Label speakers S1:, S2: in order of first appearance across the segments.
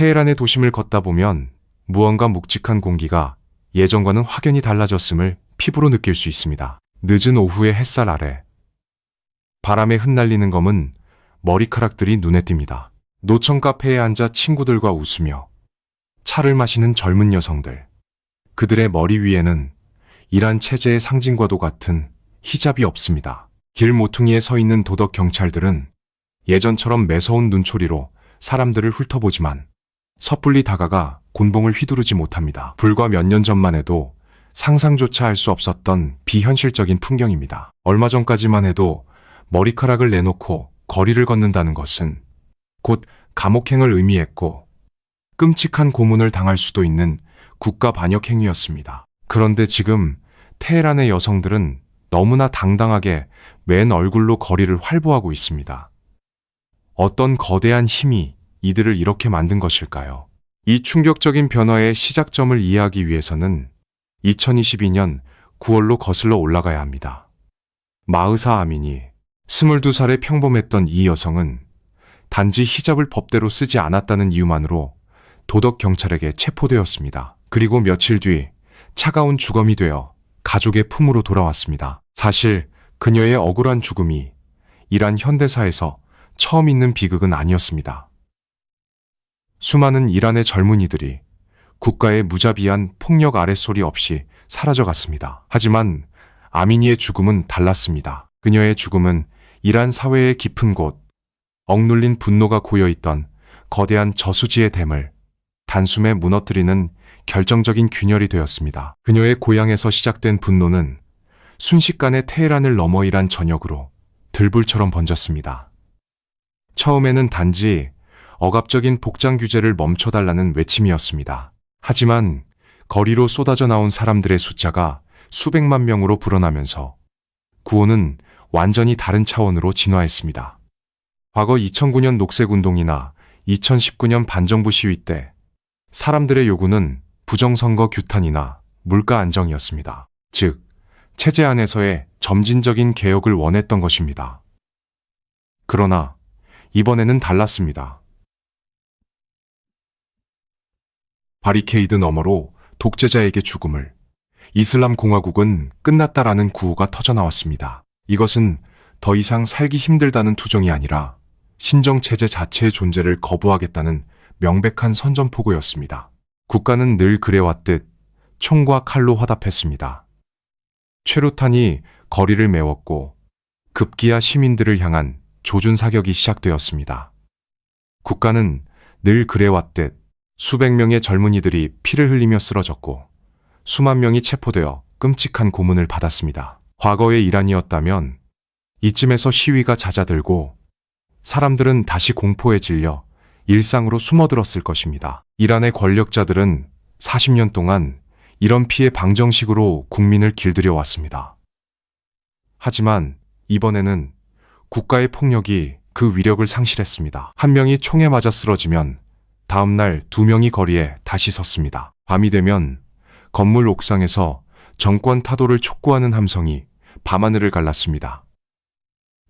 S1: 테헤란의 도심을 걷다 보면 무언가 묵직한 공기가 예전과는 확연히 달라졌음을 피부로 느낄 수 있습니다. 늦은 오후의 햇살 아래 바람에 흩날리는 검은 머리카락들이 눈에 띕니다. 노천 카페에 앉아 친구들과 웃으며 차를 마시는 젊은 여성들. 그들의 머리 위에는 이란 체제의 상징과도 같은 히잡이 없습니다. 길 모퉁이에 서 있는 도덕 경찰들은 예전처럼 매서운 눈초리로 사람들을 훑어보지만 섣불리 다가가 곤봉을 휘두르지 못합니다. 불과 몇 년 전만 해도 상상조차 할 수 없었던 비현실적인 풍경입니다. 얼마 전까지만 해도 머리카락을 내놓고 거리를 걷는다는 것은 곧 감옥행을 의미했고 끔찍한 고문을 당할 수도 있는 국가 반역 행위였습니다. 그런데 지금 테헤란의 여성들은 너무나 당당하게 맨 얼굴로 거리를 활보하고 있습니다. 어떤 거대한 힘이 이들을 이렇게 만든 것일까요? 이 충격적인 변화의 시작점을 이해하기 위해서는 2022년 9월로 거슬러 올라가야 합니다. 마흐사 아미니, 22살의 평범했던 이 여성은 단지 히잡을 법대로 쓰지 않았다는 이유만으로 도덕 경찰에게 체포되었습니다. 그리고 며칠 뒤 차가운 주검이 되어 가족의 품으로 돌아왔습니다. 사실 그녀의 억울한 죽음이 이란 현대사에서 처음 있는 비극은 아니었습니다. 수많은 이란의 젊은이들이 국가의 무자비한 폭력 아랫소리 없이 사라져갔습니다. 하지만 아미니의 죽음은 달랐습니다. 그녀의 죽음은 이란 사회의 깊은 곳, 억눌린 분노가 고여있던 거대한 저수지의 댐을 단숨에 무너뜨리는 결정적인 균열이 되었습니다. 그녀의 고향에서 시작된 분노는 순식간에 테헤란을 넘어 이란 전역으로 들불처럼 번졌습니다. 처음에는 단지 억압적인 복장 규제를 멈춰달라는 외침이었습니다. 하지만 거리로 쏟아져 나온 사람들의 숫자가 수백만 명으로 불어나면서 구호는 완전히 다른 차원으로 진화했습니다. 과거 2009년 녹색운동이나 2019년 반정부 시위 때 사람들의 요구는 부정선거 규탄이나 물가 안정이었습니다. 즉, 체제 안에서의 점진적인 개혁을 원했던 것입니다. 그러나 이번에는 달랐습니다. 바리케이드 너머로 독재자에게 죽음을, 이슬람 공화국은 끝났다라는 구호가 터져나왔습니다. 이것은 더 이상 살기 힘들다는 투정이 아니라 신정체제 자체의 존재를 거부하겠다는 명백한 선전포고였습니다. 국가는 늘 그래왔듯 총과 칼로 화답했습니다. 최루탄이 거리를 메웠고 급기야 시민들을 향한 조준 사격이 시작되었습니다. 국가는 늘 그래왔듯 수백 명의 젊은이들이 피를 흘리며 쓰러졌고 수만 명이 체포되어 끔찍한 고문을 받았습니다. 과거의 이란이었다면 이쯤에서 시위가 잦아들고 사람들은 다시 공포에 질려 일상으로 숨어들었을 것입니다. 이란의 권력자들은 40년 동안 이런 피해 방정식으로 국민을 길들여 왔습니다. 하지만 이번에는 국가의 폭력이 그 위력을 상실했습니다. 한 명이 총에 맞아 쓰러지면 다음날 2명이 거리에 다시 섰습니다. 밤이 되면 건물 옥상에서 정권 타도를 촉구하는 함성이 밤하늘을 갈랐습니다.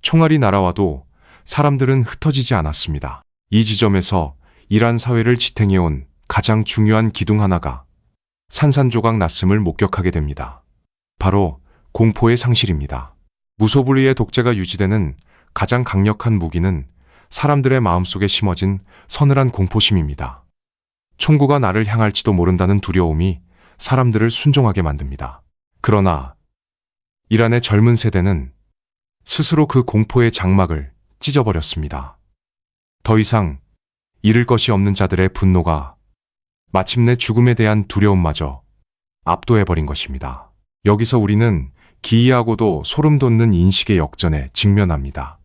S1: 총알이 날아와도 사람들은 흩어지지 않았습니다. 이 지점에서 이란 사회를 지탱해온 가장 중요한 기둥 하나가 산산조각 났음을 목격하게 됩니다. 바로 공포의 상실입니다. 무소불위의 독재가 유지되는 가장 강력한 무기는 사람들의 마음속에 심어진 서늘한 공포심입니다. 총구가 나를 향할지도 모른다는 두려움이 사람들을 순종하게 만듭니다. 그러나 이란의 젊은 세대는 스스로 그 공포의 장막을 찢어버렸습니다. 더 이상 잃을 것이 없는 자들의 분노가 마침내 죽음에 대한 두려움마저 압도해버린 것입니다. 여기서 우리는 기이하고도 소름 돋는 인식의 역전에 직면합니다.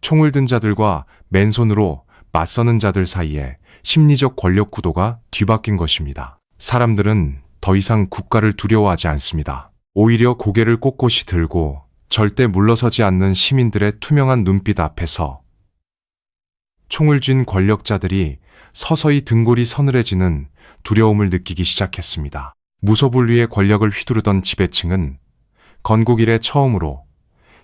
S1: 총을 든 자들과 맨손으로 맞서는 자들 사이에 심리적 권력 구도가 뒤바뀐 것입니다. 사람들은 더 이상 국가를 두려워하지 않습니다. 오히려 고개를 꼿꼿이 들고 절대 물러서지 않는 시민들의 투명한 눈빛 앞에서 총을 쥔 권력자들이 서서히 등골이 서늘해지는 두려움을 느끼기 시작했습니다. 무소불위의 권력을 휘두르던 지배층은 건국 이래 처음으로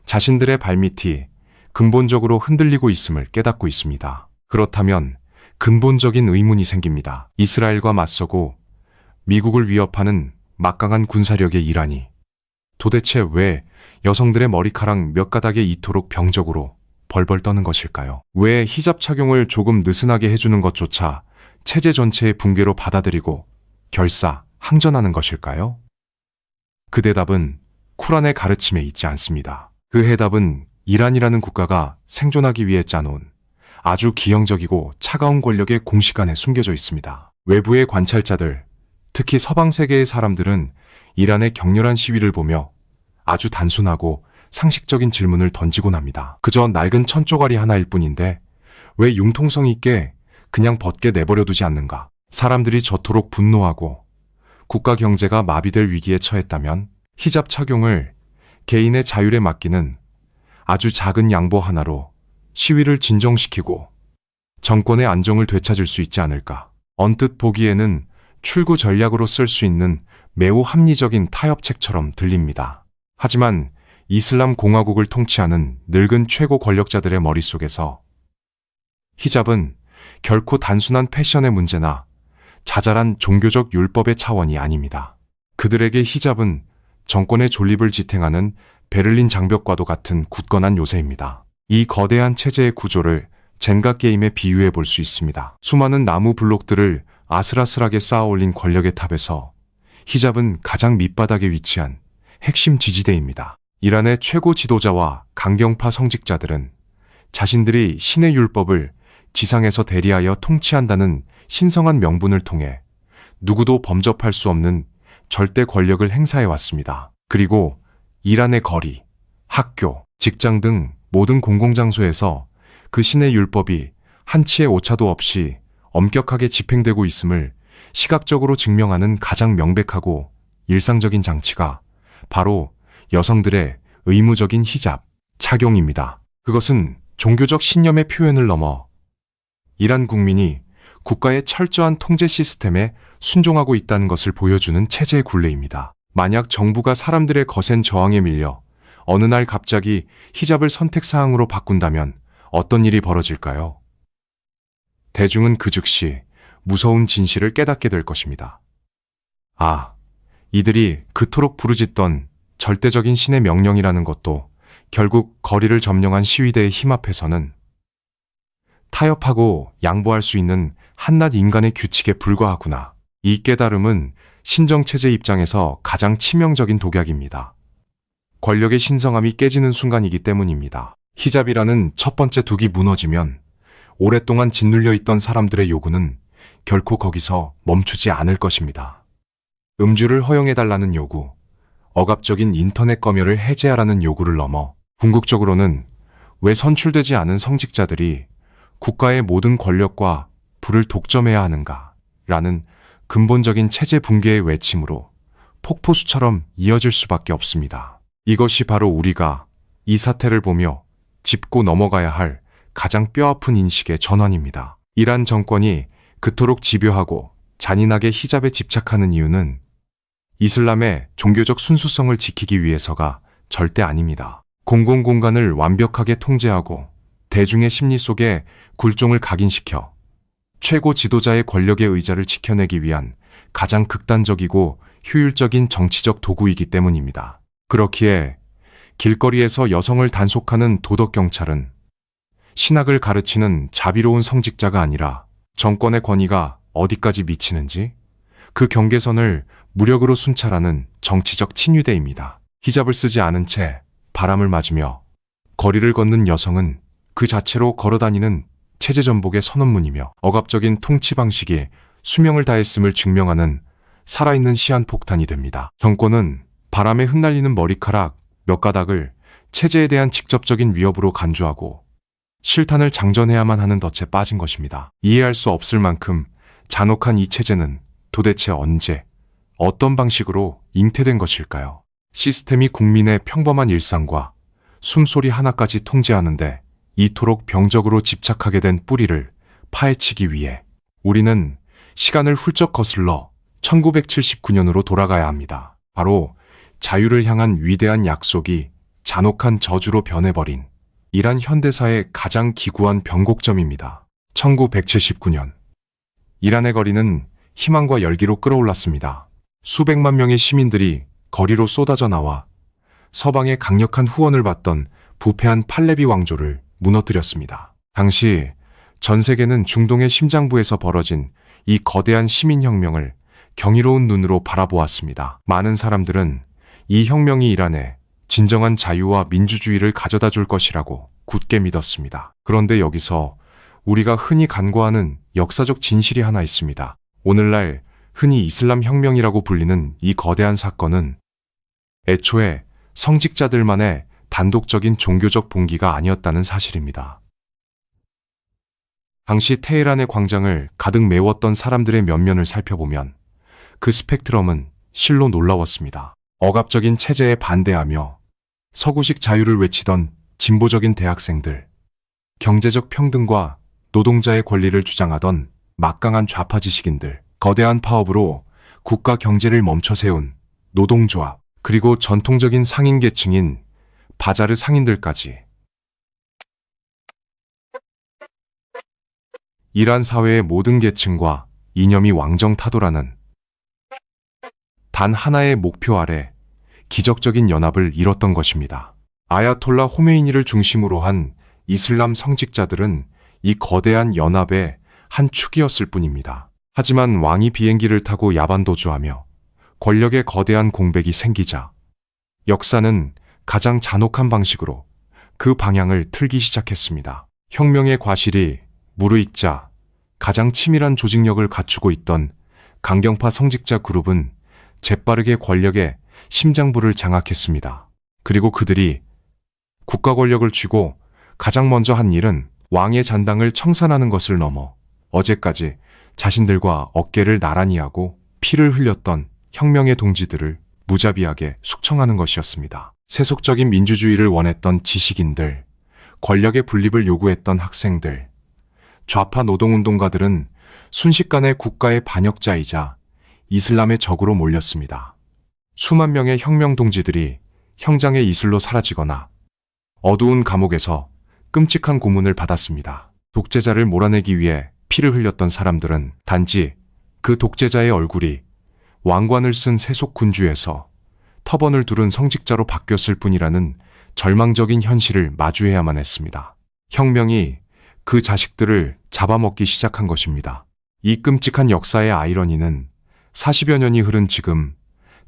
S1: 자신들의 발밑이 근본적으로 흔들리고 있음을 깨닫고 있습니다. 그렇다면 근본적인 의문이 생깁니다. 이스라엘과 맞서고 미국을 위협하는 막강한 군사력의 이란이 도대체 왜 여성들의 머리카락 몇 가닥에 이토록 병적으로 벌벌 떠는 것일까요? 왜 히잡 착용을 조금 느슨하게 해주는 것조차 체제 전체의 붕괴로 받아들이고 결사항전하는 것일까요? 그 대답은 쿠란의 가르침에 있지 않습니다. 그 해답은 이란이라는 국가가 생존하기 위해 짜놓은 아주 기형적이고 차가운 권력의 공식 안에 숨겨져 있습니다. 외부의 관찰자들, 특히 서방 세계의 사람들은 이란의 격렬한 시위를 보며 아주 단순하고 상식적인 질문을 던지곤 합니다. 그저 낡은 천조가리 하나일 뿐인데 왜 융통성 있게 그냥 벗게 내버려 두지 않는가? 사람들이 저토록 분노하고 국가 경제가 마비될 위기에 처했다면 히잡 착용을 개인의 자율에 맡기는 아주 작은 양보 하나로 시위를 진정시키고 정권의 안정을 되찾을 수 있지 않을까? 언뜻 보기에는 출구 전략으로 쓸 수 있는 매우 합리적인 타협책처럼 들립니다. 하지만 이슬람 공화국을 통치하는 늙은 최고 권력자들의 머릿속에서 히잡은 결코 단순한 패션의 문제나 자잘한 종교적 율법의 차원이 아닙니다. 그들에게 히잡은 정권의 존립을 지탱하는 베를린 장벽과도 같은 굳건한 요새입니다. 이 거대한 체제의 구조를 젠가 게임에 비유해 볼 수 있습니다. 수많은 나무 블록들을 아슬아슬하게 쌓아 올린 권력의 탑에서 히잡은 가장 밑바닥에 위치한 핵심 지지대입니다. 이란의 최고 지도자와 강경파 성직자들은 자신들이 신의 율법을 지상에서 대리하여 통치한다는 신성한 명분을 통해 누구도 범접할 수 없는 절대 권력을 행사해 왔습니다. 그리고 이란의 거리, 학교, 직장 등 모든 공공장소에서 그 신의 율법이 한치의 오차도 없이 엄격하게 집행되고 있음을 시각적으로 증명하는 가장 명백하고 일상적인 장치가 바로 여성들의 의무적인 히잡 착용입니다. 그것은 종교적 신념의 표현을 넘어 이란 국민이 국가의 철저한 통제 시스템에 순종하고 있다는 것을 보여주는 체제의 굴레입니다. 만약 정부가 사람들의 거센 저항에 밀려 어느 날 갑자기 히잡을 선택사항으로 바꾼다면 어떤 일이 벌어질까요? 대중은 그 즉시 무서운 진실을 깨닫게 될 것입니다. 아, 이들이 그토록 부르짖던 절대적인 신의 명령이라는 것도 결국 거리를 점령한 시위대의 힘 앞에서는 타협하고 양보할 수 있는 한낱 인간의 규칙에 불과하구나. 이 깨달음은 신정체제 입장에서 가장 치명적인 독약입니다. 권력의 신성함이 깨지는 순간이기 때문입니다. 히잡이라는 첫 번째 둑이 무너지면 오랫동안 짓눌려 있던 사람들의 요구는 결코 거기서 멈추지 않을 것입니다. 음주를 허용해달라는 요구, 억압적인 인터넷 검열을 해제하라는 요구를 넘어 궁극적으로는 왜 선출되지 않은 성직자들이 국가의 모든 권력과 부를 독점해야 하는가 라는 근본적인 체제 붕괴의 외침으로 폭포수처럼 이어질 수밖에 없습니다. 이것이 바로 우리가 이 사태를 보며 짚고 넘어가야 할 가장 뼈아픈 인식의 전환입니다. 이란 정권이 그토록 집요하고 잔인하게 히잡에 집착하는 이유는 이슬람의 종교적 순수성을 지키기 위해서가 절대 아닙니다. 공공공간을 완벽하게 통제하고 대중의 심리 속에 굴종을 각인시켜 최고 지도자의 권력의 의자를 지켜내기 위한 가장 극단적이고 효율적인 정치적 도구이기 때문입니다. 그렇기에 길거리에서 여성을 단속하는 도덕경찰은 신학을 가르치는 자비로운 성직자가 아니라 정권의 권위가 어디까지 미치는지 그 경계선을 무력으로 순찰하는 정치적 친위대입니다. 히잡을 쓰지 않은 채 바람을 맞으며 거리를 걷는 여성은 그 자체로 걸어다니는 체제전복의 선언문이며 억압적인 통치 방식이 수명을 다했음을 증명하는 살아있는 시한폭탄이 됩니다. 정권은 바람에 흩날리는 머리카락 몇 가닥을 체제에 대한 직접적인 위협으로 간주하고 실탄을 장전해야만 하는 덫에 빠진 것입니다. 이해할 수 없을 만큼 잔혹한 이 체제는 도대체 언제, 어떤 방식으로 잉태된 것일까요? 시스템이 국민의 평범한 일상과 숨소리 하나까지 통제하는데 이토록 병적으로 집착하게 된 뿌리를 파헤치기 위해 우리는 시간을 훌쩍 거슬러 1979년으로 돌아가야 합니다. 바로 자유를 향한 위대한 약속이 잔혹한 저주로 변해버린 이란 현대사의 가장 기구한 변곡점입니다. 1979년 이란의 거리는 희망과 열기로 끌어올랐습니다. 수백만 명의 시민들이 거리로 쏟아져 나와 서방의 강력한 후원을 받던 부패한 팔레비 왕조를 무너뜨렸습니다. 당시 전 세계는 중동의 심장부에서 벌어진 이 거대한 시민혁명을 경이로운 눈으로 바라보았습니다. 많은 사람들은 이 혁명이 이란에 진정한 자유와 민주주의를 가져다 줄 것이라고 굳게 믿었습니다. 그런데 여기서 우리가 흔히 간과하는 역사적 진실이 하나 있습니다. 오늘날 흔히 이슬람 혁명이라고 불리는 이 거대한 사건은 애초에 성직자들만의 단독적인 종교적 봉기가 아니었다는 사실입니다. 당시 테헤란의 광장을 가득 메웠던 사람들의 면면을 살펴보면 그 스펙트럼은 실로 놀라웠습니다. 억압적인 체제에 반대하며 서구식 자유를 외치던 진보적인 대학생들, 경제적 평등과 노동자의 권리를 주장하던 막강한 좌파 지식인들, 거대한 파업으로 국가 경제를 멈춰 세운 노동조합, 그리고 전통적인 상인 계층인 바자르 상인들까지. 이란 사회의 모든 계층과 이념이 왕정타도라는 단 하나의 목표 아래 기적적인 연합을 이뤘던 것입니다. 아야톨라 호메이니를 중심으로 한 이슬람 성직자들은 이 거대한 연합의 한 축이었을 뿐입니다. 하지만 왕이 비행기를 타고 야반도주하며 권력의 거대한 공백이 생기자 역사는 가장 잔혹한 방식으로 그 방향을 틀기 시작했습니다. 혁명의 과실이 무르익자 가장 치밀한 조직력을 갖추고 있던 강경파 성직자 그룹은 재빠르게 권력의 심장부를 장악했습니다. 그리고 그들이 국가 권력을 쥐고 가장 먼저 한 일은 왕의 잔당을 청산하는 것을 넘어 어제까지 자신들과 어깨를 나란히 하고 피를 흘렸던 혁명의 동지들을 무자비하게 숙청하는 것이었습니다. 세속적인 민주주의를 원했던 지식인들, 권력의 분립을 요구했던 학생들, 좌파 노동운동가들은 순식간에 국가의 반역자이자 이슬람의 적으로 몰렸습니다. 수만 명의 혁명 동지들이 형장의 이슬로 사라지거나 어두운 감옥에서 끔찍한 고문을 받았습니다. 독재자를 몰아내기 위해 피를 흘렸던 사람들은 단지 그 독재자의 얼굴이 왕관을 쓴 세속 군주에서 터번을 두른 성직자로 바뀌었을 뿐이라는 절망적인 현실을 마주해야만 했습니다. 혁명이 그 자식들을 잡아먹기 시작한 것입니다. 이 끔찍한 역사의 아이러니는 40여 년이 흐른 지금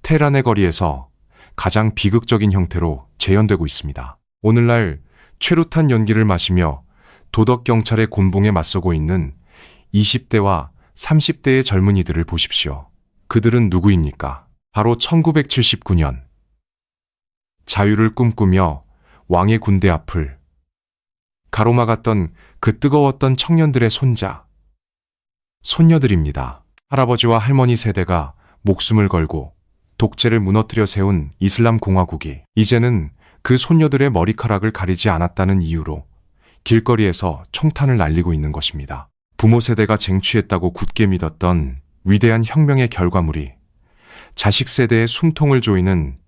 S1: 테헤란의 거리에서 가장 비극적인 형태로 재현되고 있습니다. 오늘날 최루탄 연기를 마시며 도덕경찰의 곤봉에 맞서고 있는 20대와 30대의 젊은이들을 보십시오. 그들은 누구입니까? 바로 1979년 자유를 꿈꾸며 왕의 군대 앞을 가로막았던 그 뜨거웠던 청년들의 손자, 손녀들입니다. 할아버지와 할머니 세대가 목숨을 걸고 독재를 무너뜨려 세운 이슬람 공화국이 이제는 그 손녀들의 머리카락을 가리지 않았다는 이유로 길거리에서 총탄을 날리고 있는 것입니다. 부모 세대가 쟁취했다고 굳게 믿었던 위대한 혁명의 결과물이 자식 세대의 숨통을 조이는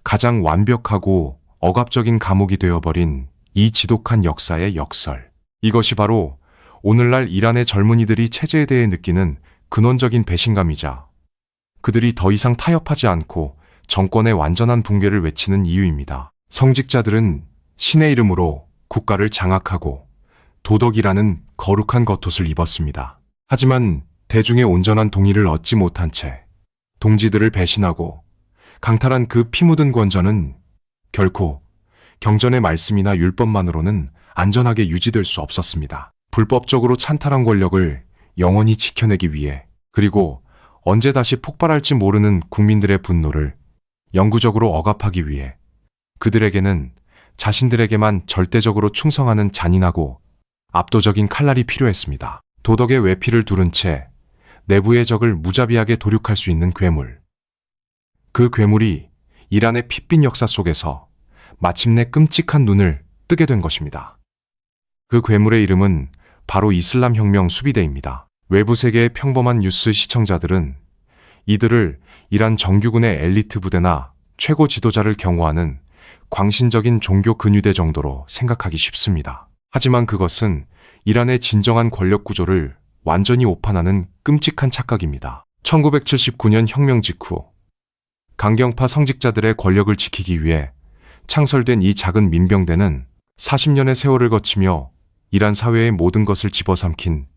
S1: 가장 완벽하고 억압적인 감옥이 되어버린 이 지독한 역사의 역설. 이것이 바로 오늘날 이란의 젊은이들이 체제에 대해 느끼는 근원적인 배신감이자 그들이 더 이상 타협하지 않고 정권의 완전한 붕괴를 외치는 이유입니다. 성직자들은 신의 이름으로 국가를 장악하고 도덕이라는 거룩한 겉옷을 입었습니다. 하지만 대중의 온전한 동의를 얻지 못한 채 동지들을 배신하고 강탈한 그 피 묻은 권전은 결코 경전의 말씀이나 율법만으로는 안전하게 유지될 수 없었습니다. 불법적으로 찬탈한 권력을 영원히 지켜내기 위해, 그리고 언제 다시 폭발할지 모르는 국민들의 분노를 영구적으로 억압하기 위해 그들에게는 자신들에게만 절대적으로 충성하는 잔인하고 압도적인 칼날이 필요했습니다. 도덕의 외피를 두른 채 내부의 적을 무자비하게 도륙할 수 있는 괴물. 그 괴물이 이란의 핏빈 역사 속에서 마침내 끔찍한 눈을 뜨게 된 것입니다. 그 괴물의 이름은 바로 이슬람 혁명 수비대입니다. 외부 세계의 평범한 뉴스 시청자들은 이들을 이란 정규군의 엘리트 부대나 최고 지도자를 경호하는 광신적인 종교 근위대 정도로 생각하기 쉽습니다. 하지만 그것은 이란의 진정한 권력 구조를 완전히 오판하는 끔찍한 착각입니다. 1979년 혁명 직후 강경파 성직자들의 권력을 지키기 위해 창설된 이 작은 민병대는 40년의 세월을 거치며 이란 사회의 모든 것을 집어삼킨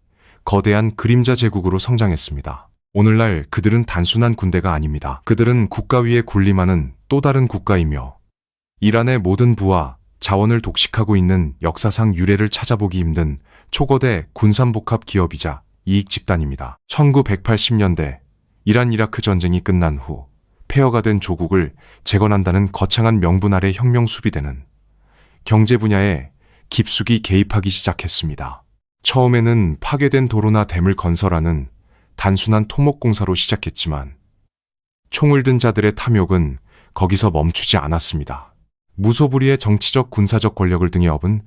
S1: 거대한 그림자 제국으로 성장했습니다. 오늘날 그들은 단순한 군대가 아닙니다. 그들은 국가 위에 군림하는 또 다른 국가이며 이란의 모든 부와 자원을 독식하고 있는 역사상 유례를 찾아보기 힘든 초거대 군산복합 기업이자 이익 집단입니다. 1980년대 이란 이라크 전쟁이 끝난 후 폐허가 된 조국을 재건한다는 거창한 명분 아래 혁명 수비대는 경제 분야에 깊숙이 개입하기 시작했습니다. 처음에는 파괴된 도로나 댐을 건설하는 단순한 토목공사로 시작했지만 총을 든 자들의 탐욕은 거기서 멈추지 않았습니다. 무소불위의 정치적 군사적 권력을 등에 업은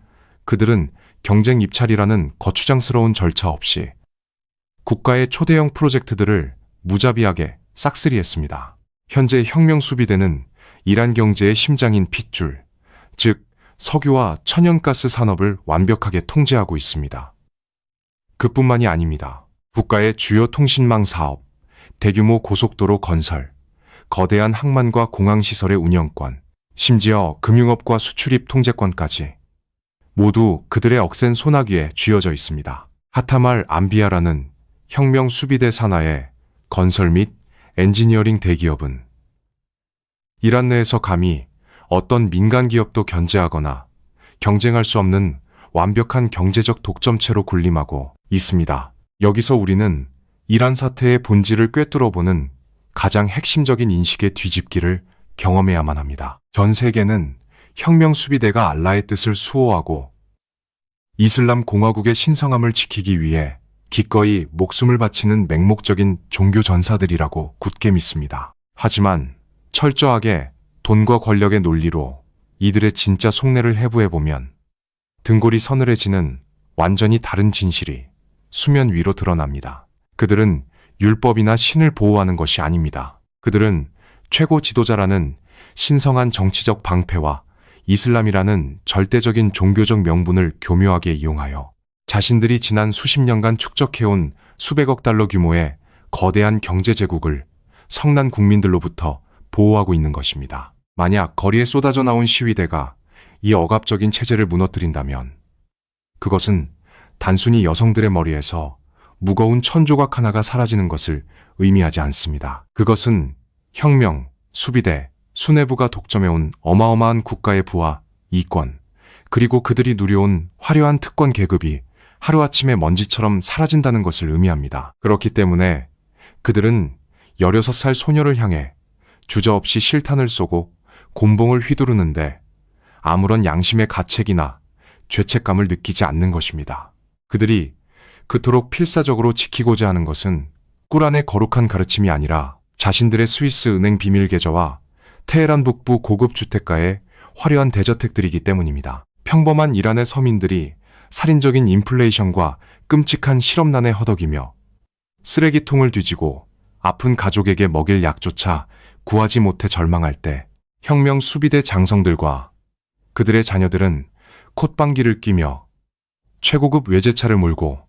S1: 그들은 경쟁 입찰이라는 거추장스러운 절차 없이 국가의 초대형 프로젝트들을 무자비하게 싹쓸이했습니다. 현재 혁명 수비대는 이란 경제의 심장인 핏줄, 즉 석유와 천연가스 산업을 완벽하게 통제하고 있습니다. 그뿐만이 아닙니다. 국가의 주요 통신망 사업, 대규모 고속도로 건설, 거대한 항만과 공항시설의 운영권, 심지어 금융업과 수출입 통제권까지 모두 그들의 억센 손아귀에 쥐어져 있습니다. 하타말 암비아라는 혁명 수비대 산하의 건설 및 엔지니어링 대기업은 이란 내에서 감히 어떤 민간 기업도 견제하거나 경쟁할 수 없는 완벽한 경제적 독점체로 군림하고 있습니다. 여기서 우리는 이란 사태의 본질을 꿰뚫어보는 가장 핵심적인 인식의 뒤집기를 경험해야만 합니다. 전 세계는 혁명 수비대가 알라의 뜻을 수호하고 이슬람 공화국의 신성함을 지키기 위해 기꺼이 목숨을 바치는 맹목적인 종교 전사들이라고 굳게 믿습니다. 하지만 철저하게 돈과 권력의 논리로 이들의 진짜 속내를 해부해보면 등골이 서늘해지는 완전히 다른 진실이 수면 위로 드러납니다. 그들은 율법이나 신을 보호하는 것이 아닙니다. 그들은 최고 지도자라는 신성한 정치적 방패와 이슬람이라는 절대적인 종교적 명분을 교묘하게 이용하여 자신들이 지난 수십 년간 축적해온 수백억 달러 규모의 거대한 경제 제국을 성난 국민들로부터 보호하고 있는 것입니다. 만약 거리에 쏟아져 나온 시위대가 이 억압적인 체제를 무너뜨린다면 그것은 단순히 여성들의 머리에서 무거운 천조각 하나가 사라지는 것을 의미하지 않습니다. 그것은 혁명, 수비대, 수뇌부가 독점해온 어마어마한 국가의 부와 이권, 그리고 그들이 누려온 화려한 특권 계급이 하루아침에 먼지처럼 사라진다는 것을 의미합니다. 그렇기 때문에 그들은 16살 소녀를 향해 주저없이 실탄을 쏘고 곤봉을 휘두르는데 아무런 양심의 가책이나 죄책감을 느끼지 않는 것입니다. 그들이 그토록 필사적으로 지키고자 하는 것은 꾸란의 거룩한 가르침이 아니라 자신들의 스위스 은행 비밀 계좌와 테헤란 북부 고급 주택가의 화려한 대저택들이기 때문입니다. 평범한 이란의 서민들이 살인적인 인플레이션과 끔찍한 실업난에 허덕이며 쓰레기통을 뒤지고 아픈 가족에게 먹일 약조차 구하지 못해 절망할 때 혁명 수비대 장성들과 그들의 자녀들은 콧방귀를 뀌며 최고급 외제차를 몰고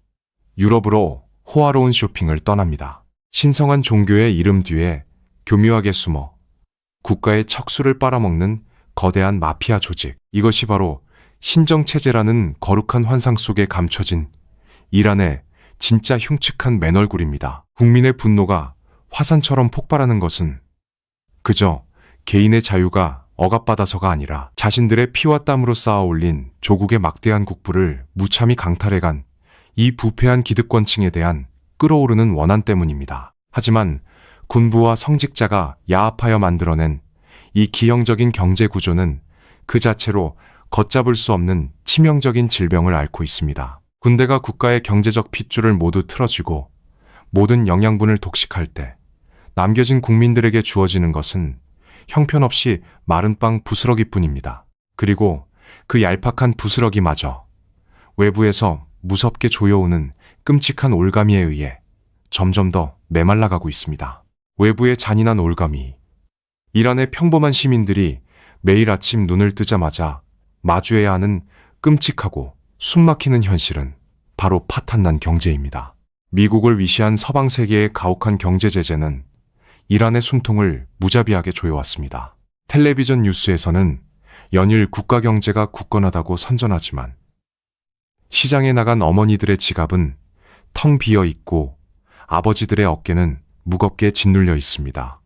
S1: 유럽으로 호화로운 쇼핑을 떠납니다. 신성한 종교의 이름 뒤에 교묘하게 숨어 국가의 척수를 빨아먹는 거대한 마피아 조직. 이것이 바로 신정체제라는 거룩한 환상 속에 감춰진 이란의 진짜 흉측한 맨얼굴입니다. 국민의 분노가 화산처럼 폭발하는 것은 그저 개인의 자유가 억압받아서가 아니라 자신들의 피와 땀으로 쌓아 올린 조국의 막대한 국부를 무참히 강탈해간 이 부패한 기득권층에 대한 끓어오르는 원한 때문입니다. 하지만 군부와 성직자가 야합하여 만들어낸 이 기형적인 경제 구조는 그 자체로 걷잡을 수 없는 치명적인 질병을 앓고 있습니다. 군대가 국가의 경제적 핏줄을 모두 틀어쥐고 모든 영양분을 독식할 때 남겨진 국민들에게 주어지는 것은 형편없이 마른 빵 부스러기뿐입니다. 그리고 그 얄팍한 부스러기마저 외부에서 무섭게 조여오는 끔찍한 올가미에 의해 점점 더 메말라가고 있습니다. 외부의 잔인한 올가미. 이란의 평범한 시민들이 매일 아침 눈을 뜨자마자 마주해야 하는 끔찍하고 숨막히는 현실은 바로 파탄난 경제입니다. 미국을 위시한 서방 세계의 가혹한 경제 제재는 이란의 숨통을 무자비하게 조여왔습니다. 텔레비전 뉴스에서는 연일 국가 경제가 굳건하다고 선전하지만 시장에 나간 어머니들의 지갑은 텅 비어 있고 아버지들의 어깨는 무겁게 짓눌려 있습니다.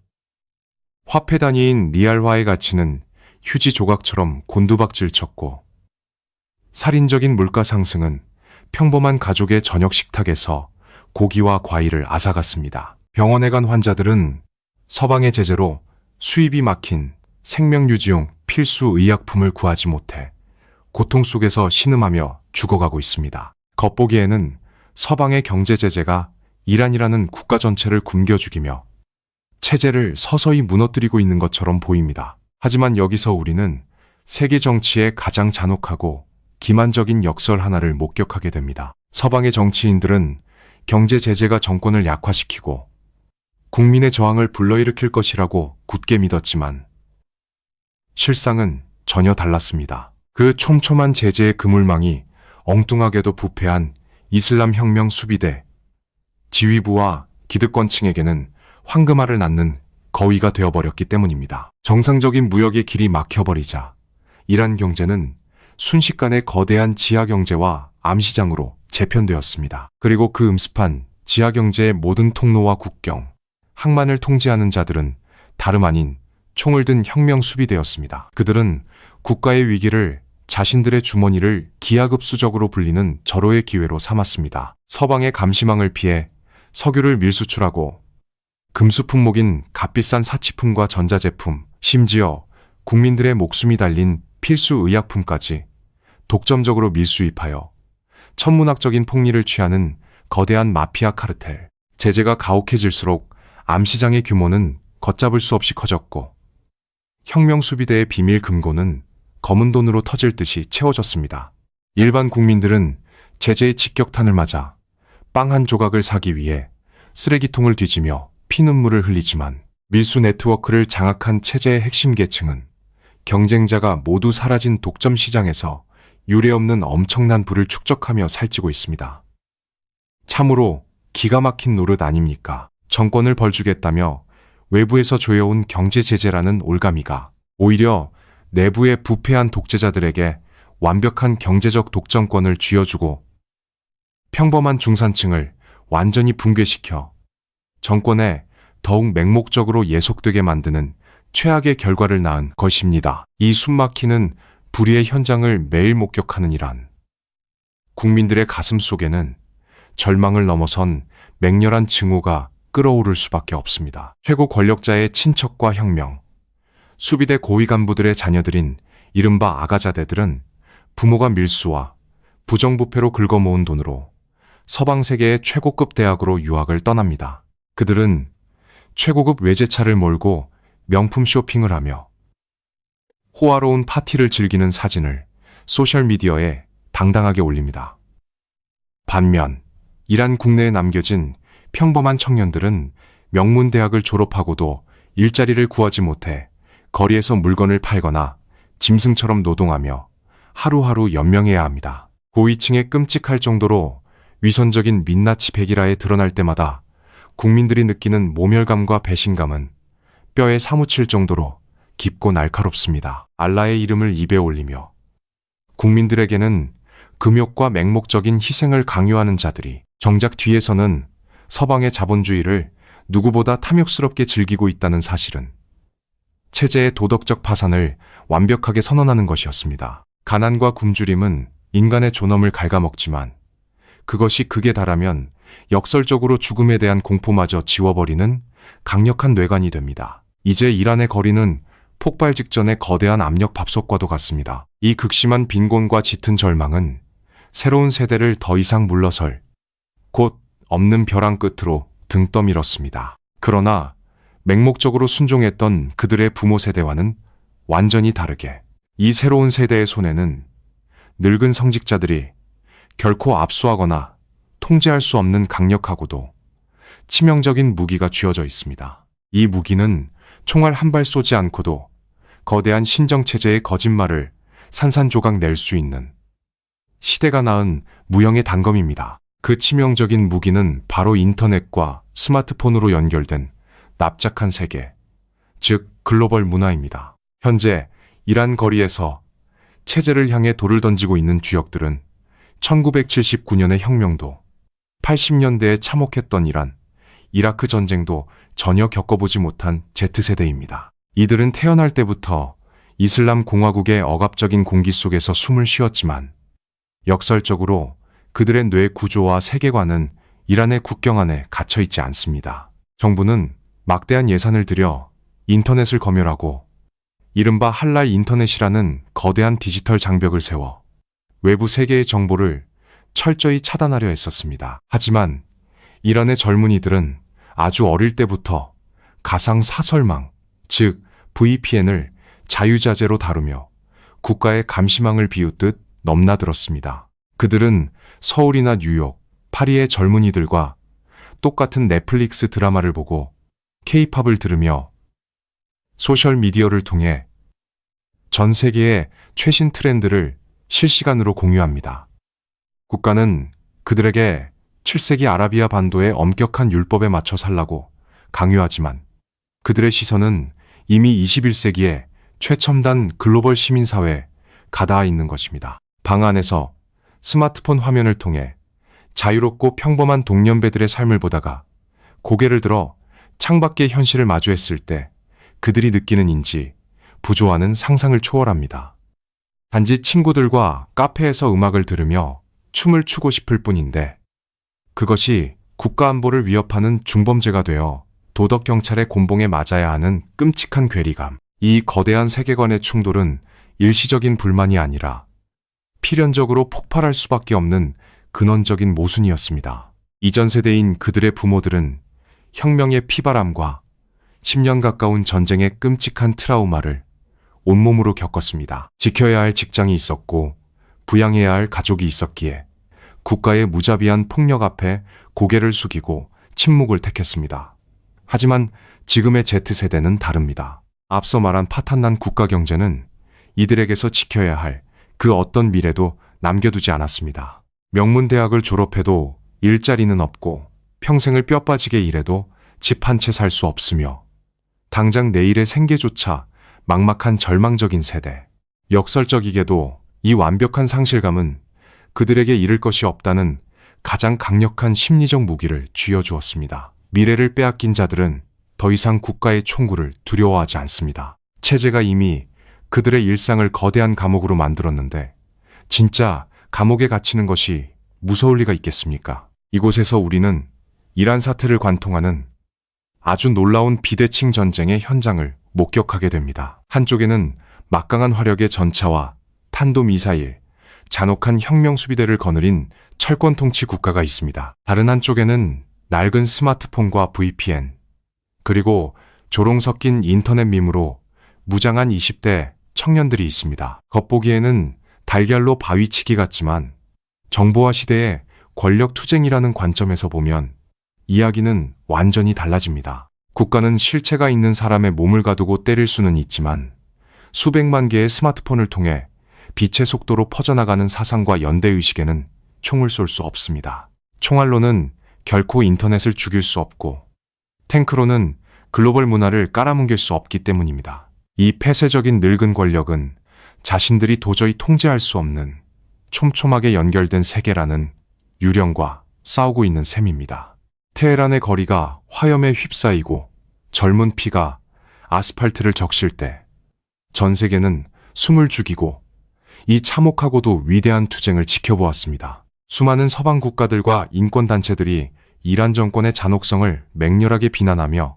S1: 화폐 단위인 리알화의 가치는 휴지 조각처럼 곤두박질 쳤고 살인적인 물가 상승은 평범한 가족의 저녁 식탁에서 고기와 과일을 앗아갔습니다. 병원에 간 환자들은 서방의 제재로 수입이 막힌 생명유지용 필수 의약품을 구하지 못해 고통 속에서 신음하며 죽어가고 있습니다. 겉보기에는 서방의 경제 제재가 이란이라는 국가 전체를 굶겨 죽이며 체제를 서서히 무너뜨리고 있는 것처럼 보입니다. 하지만 여기서 우리는 세계 정치의 가장 잔혹하고 기만적인 역설 하나를 목격하게 됩니다. 서방의 정치인들은 경제 제재가 정권을 약화시키고 국민의 저항을 불러일으킬 것이라고 굳게 믿었지만 실상은 전혀 달랐습니다. 그 촘촘한 제재의 그물망이 엉뚱하게도 부패한 이슬람 혁명 수비대, 지휘부와 기득권층에게는 황금알을 낳는 거위가 되어버렸기 때문입니다. 정상적인 무역의 길이 막혀버리자 이란 경제는 순식간에 거대한 지하경제와 암시장으로 재편되었습니다. 그리고 그 음습한 지하경제의 모든 통로와 국경, 항만을 통제하는 자들은 다름 아닌 총을 든 혁명 수비대였습니다. 그들은 국가의 위기를 자신들의 주머니를 기하급수적으로 불리는 절호의 기회로 삼았습니다. 서방의 감시망을 피해 석유를 밀수출하고 금수 품목인 값비싼 사치품과 전자제품, 심지어 국민들의 목숨이 달린 필수 의약품까지 독점적으로 밀수입하여 천문학적인 폭리를 취하는 거대한 마피아 카르텔. 제재가 가혹해질수록 암시장의 규모는 걷잡을 수 없이 커졌고 혁명 수비대의 비밀 금고는 검은 돈으로 터질 듯이 채워졌습니다. 일반 국민들은 제재의 직격탄을 맞아 빵 한 조각을 사기 위해 쓰레기통을 뒤지며 피눈물을 흘리지만 밀수 네트워크를 장악한 체제의 핵심 계층은 경쟁자가 모두 사라진 독점 시장에서 유례없는 엄청난 부를 축적하며 살찌고 있습니다. 참으로 기가 막힌 노릇 아닙니까? 정권을 벌주겠다며 외부에서 조여온 경제 제재라는 올가미가 오히려 내부의 부패한 독재자들에게 완벽한 경제적 독점권을 쥐어주고 평범한 중산층을 완전히 붕괴시켜 정권에 더욱 맹목적으로 예속되게 만드는 최악의 결과를 낳은 것입니다. 이 숨막히는 불의의 현장을 매일 목격하는 이란. 국민들의 가슴 속에는 절망을 넘어선 맹렬한 증오가 끓어오를 수밖에 없습니다. 최고 권력자의 친척과 혁명, 수비대 고위 간부들의 자녀들인 이른바 아가자대들은 부모가 밀수와 부정부패로 긁어모은 돈으로 서방 세계의 최고급 대학으로 유학을 떠납니다. 그들은 최고급 외제차를 몰고 명품 쇼핑을 하며 호화로운 파티를 즐기는 사진을 소셜미디어에 당당하게 올립니다. 반면 이란 국내에 남겨진 평범한 청년들은 명문대학을 졸업하고도 일자리를 구하지 못해 거리에서 물건을 팔거나 짐승처럼 노동하며 하루하루 연명해야 합니다. 고위층에 끔찍할 정도로 위선적인 민낯이 백일화에 드러날 때마다 국민들이 느끼는 모멸감과 배신감은 뼈에 사무칠 정도로 깊고 날카롭습니다. 알라의 이름을 입에 올리며 국민들에게는 금욕과 맹목적인 희생을 강요하는 자들이 정작 뒤에서는 서방의 자본주의를 누구보다 탐욕스럽게 즐기고 있다는 사실은 체제의 도덕적 파산을 완벽하게 선언하는 것이었습니다. 가난과 굶주림은 인간의 존엄을 갉아먹지만 그것이 극에 달하면 역설적으로 죽음에 대한 공포마저 지워버리는 강력한 뇌관이 됩니다. 이제 이란의 거리는 폭발 직전의 거대한 압력 밥솥과도 같습니다. 이 극심한 빈곤과 짙은 절망은 새로운 세대를 더 이상 물러설 곧 없는 벼랑 끝으로 등 떠밀었습니다. 그러나 맹목적으로 순종했던 그들의 부모 세대와는 완전히 다르게 이 새로운 세대의 손에는 늙은 성직자들이 결코 압수하거나 통제할 수 없는 강력하고도 치명적인 무기가 쥐어져 있습니다. 이 무기는 총알 한 발 쏘지 않고도 거대한 신정체제의 거짓말을 산산조각 낼 수 있는 시대가 낳은 무형의 단검입니다. 그 치명적인 무기는 바로 인터넷과 스마트폰으로 연결된 납작한 세계, 즉 글로벌 문화입니다. 현재 이란 거리에서 체제를 향해 돌을 던지고 있는 주역들은 1979년의 혁명도, 80년대에 참혹했던 이란, 이라크 전쟁도 전혀 겪어보지 못한 Z세대입니다. 이들은 태어날 때부터 이슬람 공화국의 억압적인 공기 속에서 숨을 쉬었지만 역설적으로 그들의 뇌 구조와 세계관은 이란의 국경 안에 갇혀있지 않습니다. 정부는 막대한 예산을 들여 인터넷을 검열하고 이른바 할랄 인터넷이라는 거대한 디지털 장벽을 세워 외부 세계의 정보를 철저히 차단하려 했었습니다. 하지만 이란의 젊은이들은 아주 어릴 때부터 가상 사설망, 즉 VPN을 자유자재로 다루며 국가의 감시망을 비웃듯 넘나들었습니다. 그들은 서울이나 뉴욕, 파리의 젊은이들과 똑같은 넷플릭스 드라마를 보고 K-팝을 들으며 소셜미디어를 통해 전 세계의 최신 트렌드를 실시간으로 공유합니다. 국가는 그들에게 7세기 아라비아 반도의 엄격한 율법에 맞춰 살라고 강요하지만 그들의 시선은 이미 21세기의 최첨단 글로벌 시민사회에 가닿아 있는 것입니다. 방 안에서 스마트폰 화면을 통해 자유롭고 평범한 동년배들의 삶을 보다가 고개를 들어 창밖의 현실을 마주했을 때 그들이 느끼는 인지, 부조화는 상상을 초월합니다. 단지 친구들과 카페에서 음악을 들으며 춤을 추고 싶을 뿐인데 그것이 국가안보를 위협하는 중범죄가 되어 도덕경찰의 곤봉에 맞아야 하는 끔찍한 괴리감. 이 거대한 세계관의 충돌은 일시적인 불만이 아니라 필연적으로 폭발할 수밖에 없는 근원적인 모순이었습니다. 이전 세대인 그들의 부모들은 혁명의 피바람과 10년 가까운 전쟁의 끔찍한 트라우마를 온몸으로 겪었습니다. 지켜야 할 직장이 있었고 부양해야 할 가족이 있었기에 국가의 무자비한 폭력 앞에 고개를 숙이고 침묵을 택했습니다. 하지만 지금의 Z세대는 다릅니다. 앞서 말한 파탄난 국가 경제는 이들에게서 지켜야 할 그 어떤 미래도 남겨두지 않았습니다. 명문대학을 졸업해도 일자리는 없고 평생을 뼈 빠지게 일해도 집 한 채 살 수 없으며 당장 내일의 생계조차 막막한 절망적인 세대. 역설적이게도 이 완벽한 상실감은 그들에게 잃을 것이 없다는 가장 강력한 심리적 무기를 쥐어주었습니다. 미래를 빼앗긴 자들은 더 이상 국가의 총구를 두려워하지 않습니다. 체제가 이미 그들의 일상을 거대한 감옥으로 만들었는데 진짜 감옥에 갇히는 것이 무서울 리가 있겠습니까? 이곳에서 우리는 이란 사태를 관통하는 아주 놀라운 비대칭 전쟁의 현장을 목격하게 됩니다. 한쪽에는 막강한 화력의 전차와 탄도미사일, 잔혹한 혁명 수비대를 거느린 철권 통치 국가가 있습니다. 다른 한쪽에는 낡은 스마트폰과 VPN, 그리고 조롱 섞인 인터넷 밈으로 무장한 20대 청년들이 있습니다. 겉보기에는 달걀로 바위치기 같지만 정보화 시대의 권력 투쟁이라는 관점에서 보면 이야기는 완전히 달라집니다. 국가는 실체가 있는 사람의 몸을 가두고 때릴 수는 있지만 수백만 개의 스마트폰을 통해 빛의 속도로 퍼져나가는 사상과 연대의식에는 총을 쏠 수 없습니다. 총알로는 결코 인터넷을 죽일 수 없고 탱크로는 글로벌 문화를 깔아뭉갤 수 없기 때문입니다. 이 폐쇄적인 늙은 권력은 자신들이 도저히 통제할 수 없는 촘촘하게 연결된 세계라는 유령과 싸우고 있는 셈입니다. 테헤란의 거리가 화염에 휩싸이고 젊은 피가 아스팔트를 적실 때 전 세계는 숨을 죽이고 이 참혹하고도 위대한 투쟁을 지켜보았습니다. 수많은 서방 국가들과 인권단체들이 이란 정권의 잔혹성을 맹렬하게 비난하며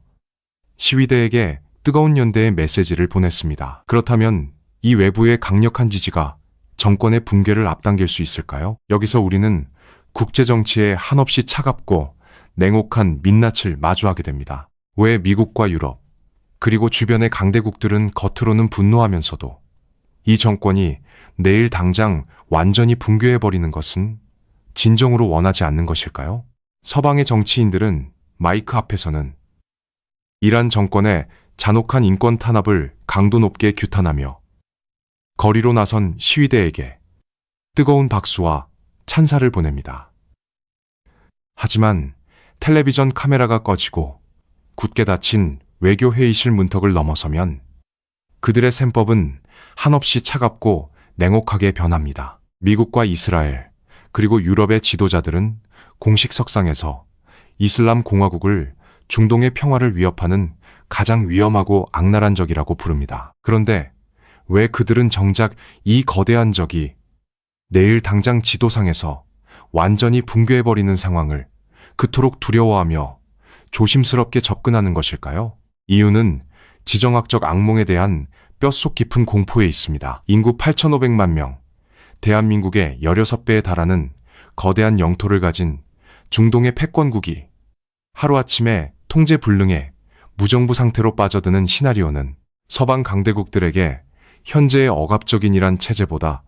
S1: 시위대에게 뜨거운 연대의 메시지를 보냈습니다. 그렇다면 이 외부의 강력한 지지가 정권의 붕괴를 앞당길 수 있을까요? 여기서 우리는 국제정치의 한없이 차갑고 냉혹한 민낯을 마주하게 됩니다. 왜 미국과 유럽, 그리고 주변의 강대국들은 겉으로는 분노하면서도 이 정권이 내일 당장 완전히 붕괴해버리는 것은 진정으로 원하지 않는 것일까요? 서방의 정치인들은 마이크 앞에서는 이란 정권의 잔혹한 인권 탄압을 강도 높게 규탄하며 거리로 나선 시위대에게 뜨거운 박수와 찬사를 보냅니다. 하지만 텔레비전 카메라가 꺼지고 굳게 닫힌 외교 회의실 문턱을 넘어서면 그들의 셈법은 한없이 차갑고 냉혹하게 변합니다. 미국과 이스라엘 그리고 유럽의 지도자들은 공식 석상에서 이슬람 공화국을 중동의 평화를 위협하는 가장 위험하고 악랄한 적이라고 부릅니다. 그런데 왜 그들은 정작 이 거대한 적이 내일 당장 지도상에서 완전히 붕괴해버리는 상황을 그토록 두려워하며 조심스럽게 접근하는 것일까요? 이유는 지정학적 악몽에 대한 뼛속 깊은 공포에 있습니다. 인구 8,500만 명, 대한민국의 16배에 달하는 거대한 영토를 가진 중동의 패권국이 하루아침에 통제 불능에 무정부 상태로 빠져드는 시나리오는 서방 강대국들에게 현재의 억압적인 이란 체제보다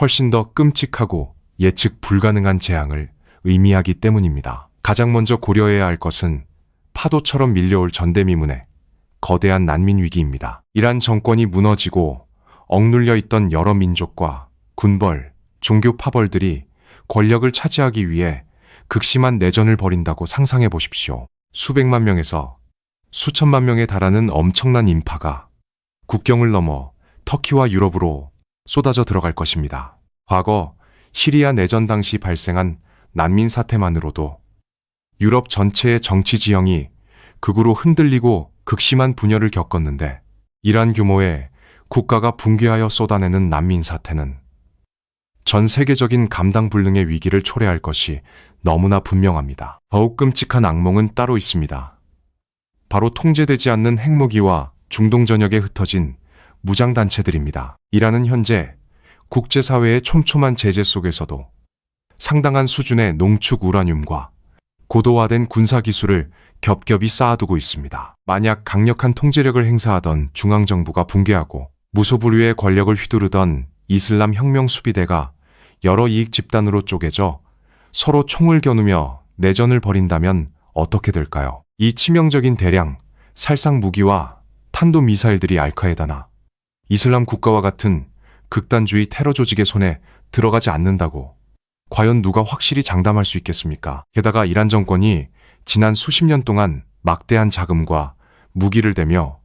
S1: 훨씬 더 끔찍하고 예측 불가능한 재앙을 의미하기 때문입니다. 가장 먼저 고려해야 할 것은 파도처럼 밀려올 전대미문의 거대한 난민 위기입니다. 이란 정권이 무너지고 억눌려 있던 여러 민족과 군벌, 종교 파벌들이 권력을 차지하기 위해 극심한 내전을 벌인다고 상상해 보십시오. 수백만 명에서 수천만 명에 달하는 엄청난 인파가 국경을 넘어 터키와 유럽으로 쏟아져 들어갈 것입니다. 과거 시리아 내전 당시 발생한 난민 사태만으로도 유럽 전체의 정치 지형이 극으로 흔들리고 극심한 분열을 겪었는데 이란 규모의 국가가 붕괴하여 쏟아내는 난민 사태는 전 세계적인 감당 불능의 위기를 초래할 것이 너무나 분명합니다. 더욱 끔찍한 악몽은 따로 있습니다. 바로 통제되지 않는 핵무기와 중동 전역에 흩어진 무장단체들입니다. 이란은 현재 국제사회의 촘촘한 제재 속에서도 상당한 수준의 농축 우라늄과 고도화된 군사기술을 겹겹이 쌓아두고 있습니다. 만약 강력한 통제력을 행사하던 중앙정부가 붕괴하고 무소불위의 권력을 휘두르던 이슬람 혁명 수비대가 여러 이익 집단으로 쪼개져 서로 총을 겨누며 내전을 벌인다면 어떻게 될까요? 이 치명적인 대량 살상 무기와 탄도미사일들이 알카에다나 이슬람 국가와 같은 극단주의 테러 조직의 손에 들어가지 않는다고 과연 누가 확실히 장담할 수 있겠습니까? 게다가 이란 정권이 지난 수십 년 동안 막대한 자금과 무기를 대며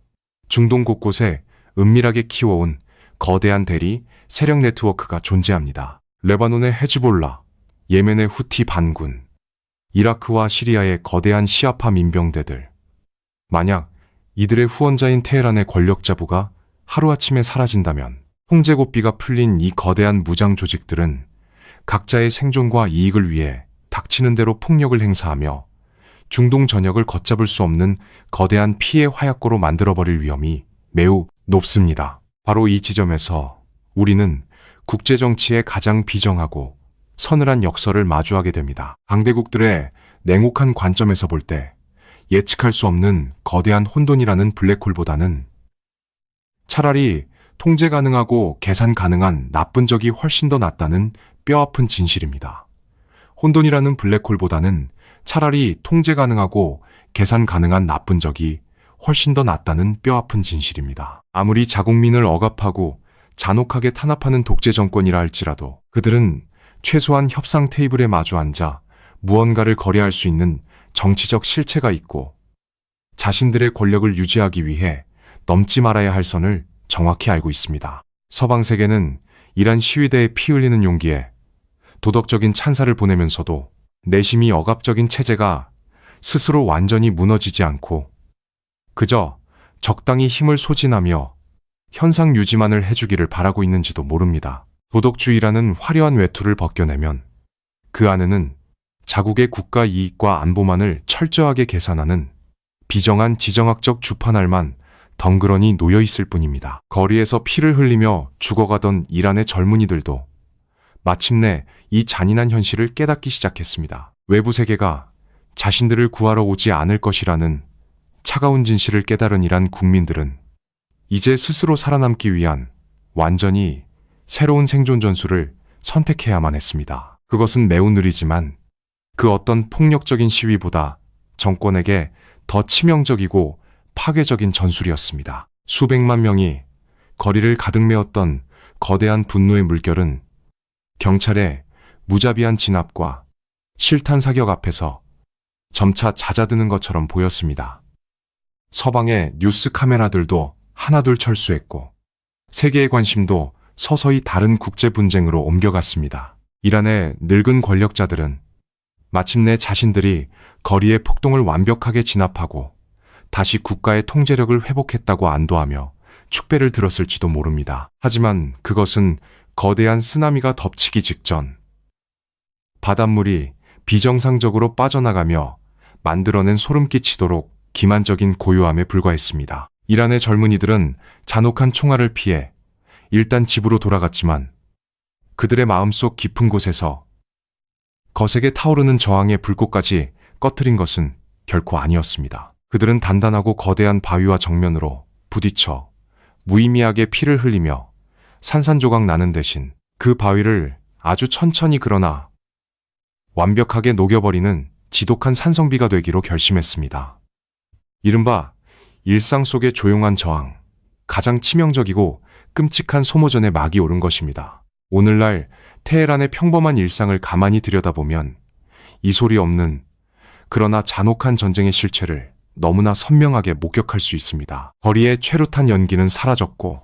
S1: 중동 곳곳에 은밀하게 키워온 거대한 대리 세력 네트워크가 존재합니다. 레바논의 헤즈볼라, 예멘의 후티 반군, 이라크와 시리아의 거대한 시아파 민병대들. 만약 이들의 후원자인 테헤란의 권력자부가 하루아침에 사라진다면 통제고삐가 풀린 이 거대한 무장 조직들은 각자의 생존과 이익을 위해 닥치는 대로 폭력을 행사하며 중동 전역을 걷잡을 수 없는 거대한 피해 화약고로 만들어버릴 위험이 매우 높습니다. 바로 이 지점에서 우리는 국제정치의 가장 비정하고 서늘한 역설을 마주하게 됩니다. 강대국들의 냉혹한 관점에서 볼 때 예측할 수 없는 거대한 혼돈이라는 블랙홀보다는 차라리 통제 가능하고 계산 가능한 나쁜 적이 훨씬 더 낫다는 뼈아픈 진실입니다. 혼돈이라는 블랙홀보다는 차라리 통제 가능하고 계산 가능한 나쁜 적이 훨씬 더 낫다는 뼈아픈 진실입니다. 아무리 자국민을 억압하고 잔혹하게 탄압하는 독재 정권이라 할지라도 그들은 최소한 협상 테이블에 마주 앉아 무언가를 거래할 수 있는 정치적 실체가 있고 자신들의 권력을 유지하기 위해 넘지 말아야 할 선을 정확히 알고 있습니다. 서방 세계는 이란 시위대에 피 흘리는 용기에 도덕적인 찬사를 보내면서도 내심이 억압적인 체제가 스스로 완전히 무너지지 않고 그저 적당히 힘을 소진하며 현상 유지만을 해주기를 바라고 있는지도 모릅니다. 도덕주의라는 화려한 외투를 벗겨내면 그 안에는 자국의 국가 이익과 안보만을 철저하게 계산하는 비정한 지정학적 주판알만 덩그러니 놓여있을 뿐입니다. 거리에서 피를 흘리며 죽어가던 이란의 젊은이들도 마침내 이 잔인한 현실을 깨닫기 시작했습니다. 외부 세계가 자신들을 구하러 오지 않을 것이라는 차가운 진실을 깨달은 이란 국민들은 이제 스스로 살아남기 위한 완전히 새로운 생존 전술을 선택해야만 했습니다. 그것은 매우 느리지만 그 어떤 폭력적인 시위보다 정권에게 더 치명적이고 파괴적인 전술이었습니다. 수백만 명이 거리를 가득 메웠던 거대한 분노의 물결은 경찰의 무자비한 진압과 실탄 사격 앞에서 점차 잦아드는 것처럼 보였습니다. 서방의 뉴스 카메라들도 하나둘 철수했고 세계의 관심도 서서히 다른 국제 분쟁으로 옮겨갔습니다. 이란의 늙은 권력자들은 마침내 자신들이 거리의 폭동을 완벽하게 진압하고 다시 국가의 통제력을 회복했다고 안도하며 축배를 들었을지도 모릅니다. 하지만 그것은 거대한 쓰나미가 덮치기 직전 바닷물이 비정상적으로 빠져나가며 만들어낸 소름 끼치도록 기만적인 고요함에 불과했습니다. 이란의 젊은이들은 잔혹한 총알을 피해 일단 집으로 돌아갔지만 그들의 마음속 깊은 곳에서 거세게 타오르는 저항의 불꽃까지 꺼트린 것은 결코 아니었습니다. 그들은 단단하고 거대한 바위와 정면으로 부딪혀 무의미하게 피를 흘리며 산산조각 나는 대신 그 바위를 아주 천천히 그러나 완벽하게 녹여버리는 지독한 산성비가 되기로 결심했습니다. 이른바 일상 속의 조용한 저항, 가장 치명적이고 끔찍한 소모전에 막이 오른 것입니다. 오늘날 테헤란의 평범한 일상을 가만히 들여다보면 이 소리 없는 그러나 잔혹한 전쟁의 실체를 너무나 선명하게 목격할 수 있습니다. 거리의 최루탄 연기는 사라졌고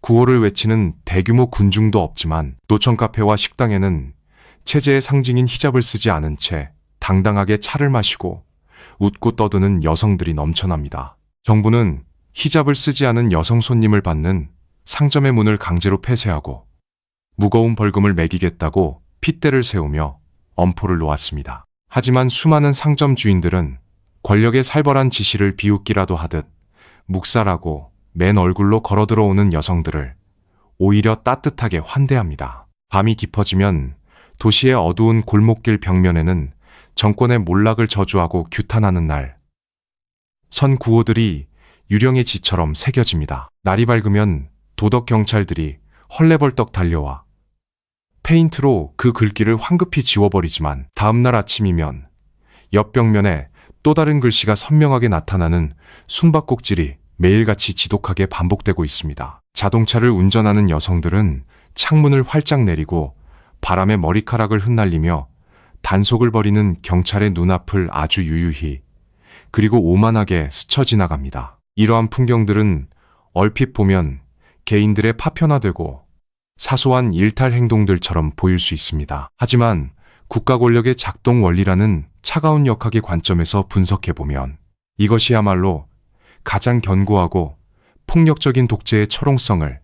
S1: 구호를 외치는 대규모 군중도 없지만 노천 카페와 식당에는 체제의 상징인 히잡을 쓰지 않은 채 당당하게 차를 마시고 웃고 떠드는 여성들이 넘쳐납니다. 정부는 히잡을 쓰지 않은 여성 손님을 받는 상점의 문을 강제로 폐쇄하고 무거운 벌금을 매기겠다고 핏대를 세우며 엄포를 놓았습니다. 하지만 수많은 상점 주인들은 권력의 살벌한 지시를 비웃기라도 하듯 묵살하고 맨 얼굴로 걸어 들어오는 여성들을 오히려 따뜻하게 환대합니다. 밤이 깊어지면 도시의 어두운 골목길 벽면에는 정권의 몰락을 저주하고 규탄하는 날, 선 구호들이 유령의 지처럼 새겨집니다. 날이 밝으면 도덕 경찰들이 헐레벌떡 달려와 페인트로 그 글귀를 황급히 지워버리지만 다음날 아침이면 옆 벽면에 또 다른 글씨가 선명하게 나타나는 숨바꼭질이 매일같이 지독하게 반복되고 있습니다. 자동차를 운전하는 여성들은 창문을 활짝 내리고 바람에 머리카락을 흩날리며 단속을 벌이는 경찰의 눈앞을 아주 유유히 그리고 오만하게 스쳐 지나갑니다. 이러한 풍경들은 얼핏 보면 개인들의 파편화되고 사소한 일탈 행동들처럼 보일 수 있습니다. 하지만 국가 권력의 작동 원리라는 차가운 역학의 관점에서 분석해보면 이것이야말로 가장 견고하고 폭력적인 독재의 철옹성을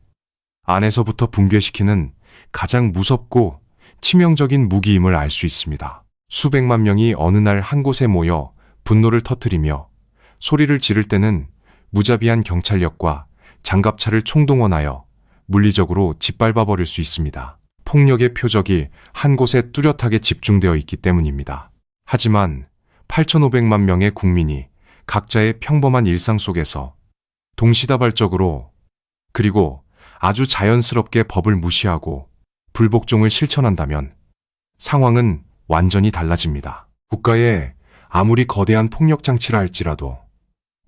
S1: 안에서부터 붕괴시키는 가장 무섭고 치명적인 무기임을 알 수 있습니다. 수백만 명이 어느 날 한 곳에 모여 분노를 터뜨리며 소리를 지를 때는 무자비한 경찰력과 장갑차를 총동원하여 물리적으로 짓밟아 버릴 수 있습니다. 폭력의 표적이 한 곳에 뚜렷하게 집중되어 있기 때문입니다. 하지만 8,500만 명의 국민이 각자의 평범한 일상 속에서 동시다발적으로 그리고 아주 자연스럽게 법을 무시하고 불복종을 실천한다면 상황은 완전히 달라집니다. 국가에 아무리 거대한 폭력 장치라 할지라도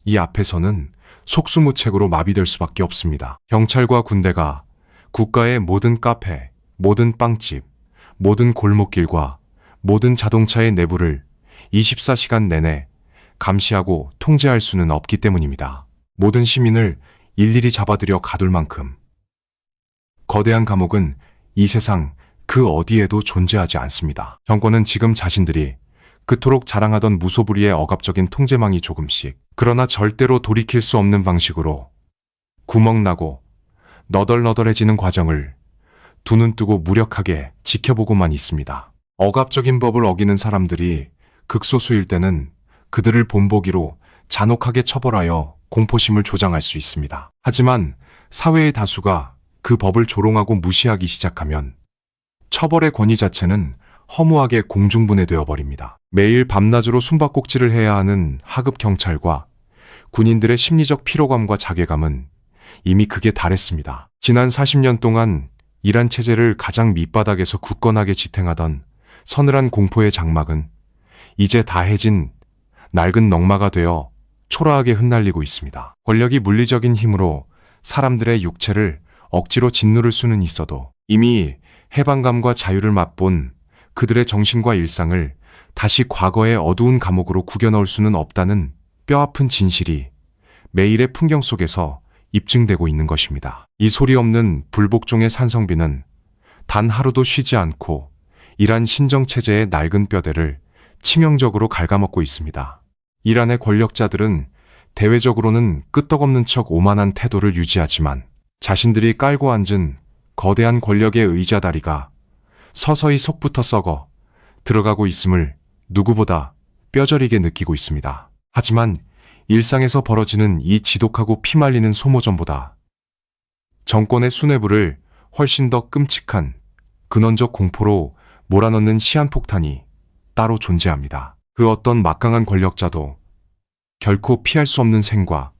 S1: 이 앞에서는 속수무책으로 마비될 수밖에 없습니다. 경찰과 군대가 국가의 모든 카페, 모든 빵집, 모든 골목길과 모든 자동차의 내부를 24시간 내내 감시하고 통제할 수는 없기 때문입니다. 모든 시민을 일일이 잡아들여 가둘 만큼 거대한 감옥은 이 세상 그 어디에도 존재하지 않습니다. 정권은 지금 자신들이 그토록 자랑하던 무소불위의 억압적인 통제망이 조금씩, 그러나 절대로 돌이킬 수 없는 방식으로 구멍나고 너덜너덜해지는 과정을 두 눈 뜨고 무력하게 지켜보고만 있습니다. 억압적인 법을 어기는 사람들이 극소수일 때는 그들을 본보기로 잔혹하게 처벌하여 공포심을 조장할 수 있습니다. 하지만 사회의 다수가 그 법을 조롱하고 무시하기 시작하면 처벌의 권위 자체는 허무하게 공중분해되어 버립니다. 매일 밤낮으로 숨바꼭질을 해야 하는 하급 경찰과 군인들의 심리적 피로감과 자괴감은 이미 극에 달했습니다. 지난 40년 동안 이란 체제를 가장 밑바닥에서 굳건하게 지탱하던 서늘한 공포의 장막은 이제 다해진 낡은 넝마가 되어 초라하게 흩날리고 있습니다. 권력이 물리적인 힘으로 사람들의 육체를 억지로 짓누를 수는 있어도 이미 해방감과 자유를 맛본 그들의 정신과 일상을 다시 과거의 어두운 감옥으로 구겨 넣을 수는 없다는 뼈아픈 진실이 매일의 풍경 속에서 입증되고 있는 것입니다. 이 소리 없는 불복종의 산성비는 단 하루도 쉬지 않고 이란 신정체제의 낡은 뼈대를 치명적으로 갉아먹고 있습니다. 이란의 권력자들은 대외적으로는 끄떡없는 척 오만한 태도를 유지하지만 자신들이 깔고 앉은 거대한 권력의 의자다리가 서서히 속부터 썩어 들어가고 있음을 누구보다 뼈저리게 느끼고 있습니다. 하지만 일상에서 벌어지는 이 지독하고 피말리는 소모전보다 정권의 수뇌부를 훨씬 더 끔찍한 근원적 공포로 몰아넣는 시한폭탄이 따로 존재합니다. 그 어떤 막강한 권력자도 결코 피할 수 없는 생과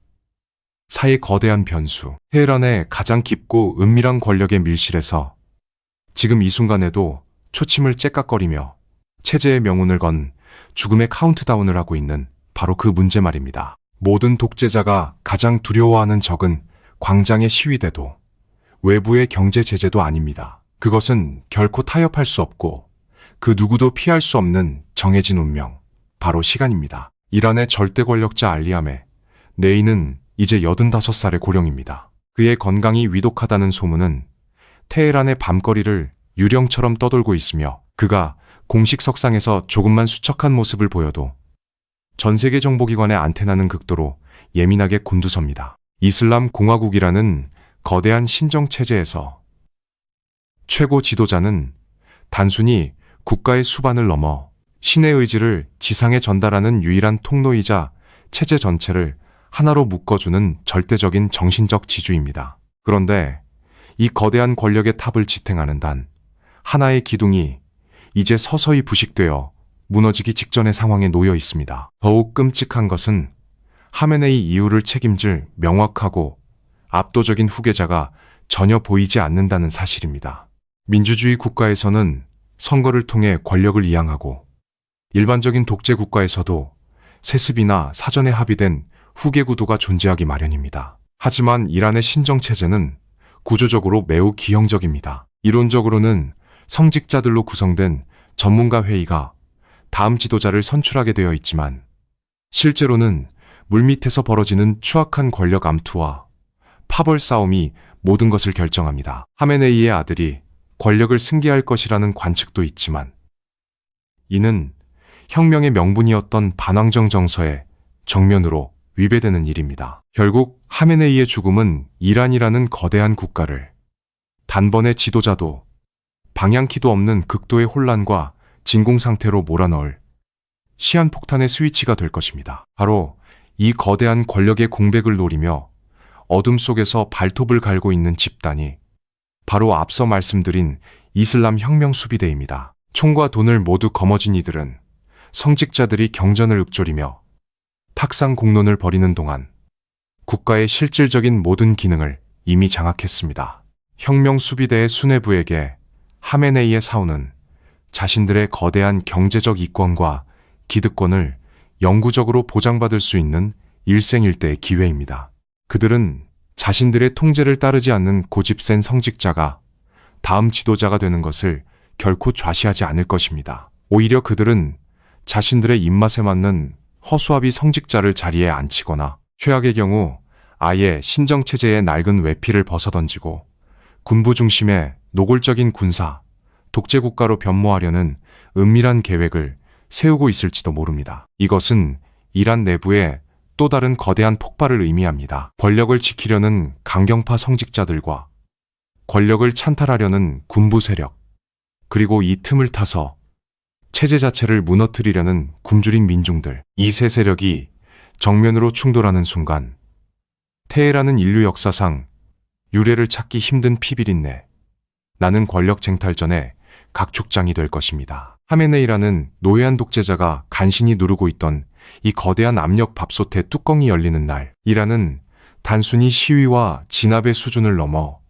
S1: 사의 거대한 변수, 테헤란의 가장 깊고 은밀한 권력의 밀실에서 지금 이 순간에도 초침을 째깍거리며 체제의 명운을 건 죽음의 카운트다운을 하고 있는 바로 그 문제 말입니다. 모든 독재자가 가장 두려워하는 적은 광장의 시위대도 외부의 경제 제재도 아닙니다. 그것은 결코 타협할 수 없고 그 누구도 피할 수 없는 정해진 운명, 바로 시간입니다. 이란의 절대 권력자 알리암의 내인은 이제 85살의 고령입니다. 그의 건강이 위독하다는 소문은 테헤란의 밤거리를 유령처럼 떠돌고 있으며 그가 공식 석상에서 조금만 수척한 모습을 보여도 전 세계 정보기관의 안테나는 극도로 예민하게 곤두섭니다. 이슬람 공화국이라는 거대한 신정체제에서 최고 지도자는 단순히 국가의 수반을 넘어 신의 의지를 지상에 전달하는 유일한 통로이자 체제 전체를 하나로 묶어주는 절대적인 정신적 지주입니다. 그런데 이 거대한 권력의 탑을 지탱하는 단 하나의 기둥이 이제 서서히 부식되어 무너지기 직전의 상황에 놓여 있습니다. 더욱 끔찍한 것은 하메네이 이후를 책임질 명확하고 압도적인 후계자가 전혀 보이지 않는다는 사실입니다. 민주주의 국가에서는 선거를 통해 권력을 이양하고 일반적인 독재 국가에서도 세습이나 사전에 합의된 후계 구도가 존재하기 마련입니다. 하지만 이란의 신정체제는 구조적으로 매우 기형적입니다. 이론적으로는 성직자들로 구성된 전문가 회의가 다음 지도자를 선출하게 되어 있지만 실제로는 물밑에서 벌어지는 추악한 권력 암투와 파벌 싸움이 모든 것을 결정합니다. 하메네이의 아들이 권력을 승계할 것이라는 관측도 있지만 이는 혁명의 명분이었던 반왕정 정서에 정면으로 위배되는 일입니다. 결국 하메네이의 죽음은 이란이라는 거대한 국가를 단번에 지도자도 방향키도 없는 극도의 혼란과 진공 상태로 몰아넣을 시한폭탄의 스위치가 될 것입니다. 바로 이 거대한 권력의 공백을 노리며 어둠 속에서 발톱을 갈고 있는 집단이 바로 앞서 말씀드린 이슬람 혁명 수비대입니다. 총과 돈을 모두 거머쥔 이들은 성직자들이 경전을 읊조리며 탁상 공론을 벌이는 동안 국가의 실질적인 모든 기능을 이미 장악했습니다. 혁명 수비대의 수뇌부에게 하메네이의 사후는 자신들의 거대한 경제적 이권과 기득권을 영구적으로 보장받을 수 있는 일생일대의 기회입니다. 그들은 자신들의 통제를 따르지 않는 고집센 성직자가 다음 지도자가 되는 것을 결코 좌시하지 않을 것입니다. 오히려 그들은 자신들의 입맛에 맞는 허수아비 성직자를 자리에 앉히거나 최악의 경우 아예 신정체제의 낡은 외피를 벗어던지고 군부 중심의 노골적인 군사, 독재국가로 변모하려는 은밀한 계획을 세우고 있을지도 모릅니다. 이것은 이란 내부의 또 다른 거대한 폭발을 의미합니다. 권력을 지키려는 강경파 성직자들과 권력을 찬탈하려는 군부 세력, 그리고 이 틈을 타서 체제 자체를 무너뜨리려는 굶주린 민중들, 이 세 세력이 정면으로 충돌하는 순간 테헤란은 인류 역사상 유례를 찾기 힘든 피비린내, 나는 권력 쟁탈전의 각축장이 될 것입니다. 하메네이라는 노예한 독재자가 간신히 누르고 있던 이 거대한 압력 밥솥의 뚜껑이 열리는 날, 이란은 단순히 시위와 진압의 수준을 넘어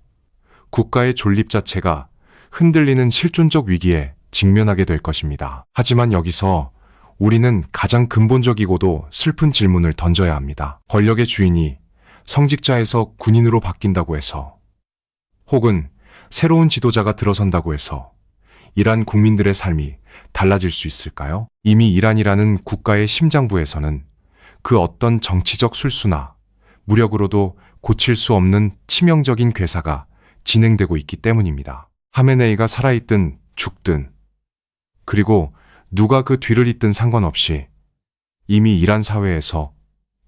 S1: 국가의 존립 자체가 흔들리는 실존적 위기에 직면하게 될 것입니다. 하지만 여기서 우리는 가장 근본적이고도 슬픈 질문을 던져야 합니다. 권력의 주인이 성직자에서 군인으로 바뀐다고 해서, 혹은 새로운 지도자가 들어선다고 해서 이란 국민들의 삶이 달라질 수 있을까요? 이미 이란이라는 국가의 심장부에서는 그 어떤 정치적 술수나 무력으로도 고칠 수 없는 치명적인 괴사가 진행되고 있기 때문입니다. 하메네이가 살아있든 죽든, 그리고 누가 그 뒤를 잇든 상관없이 이미 이란 사회에서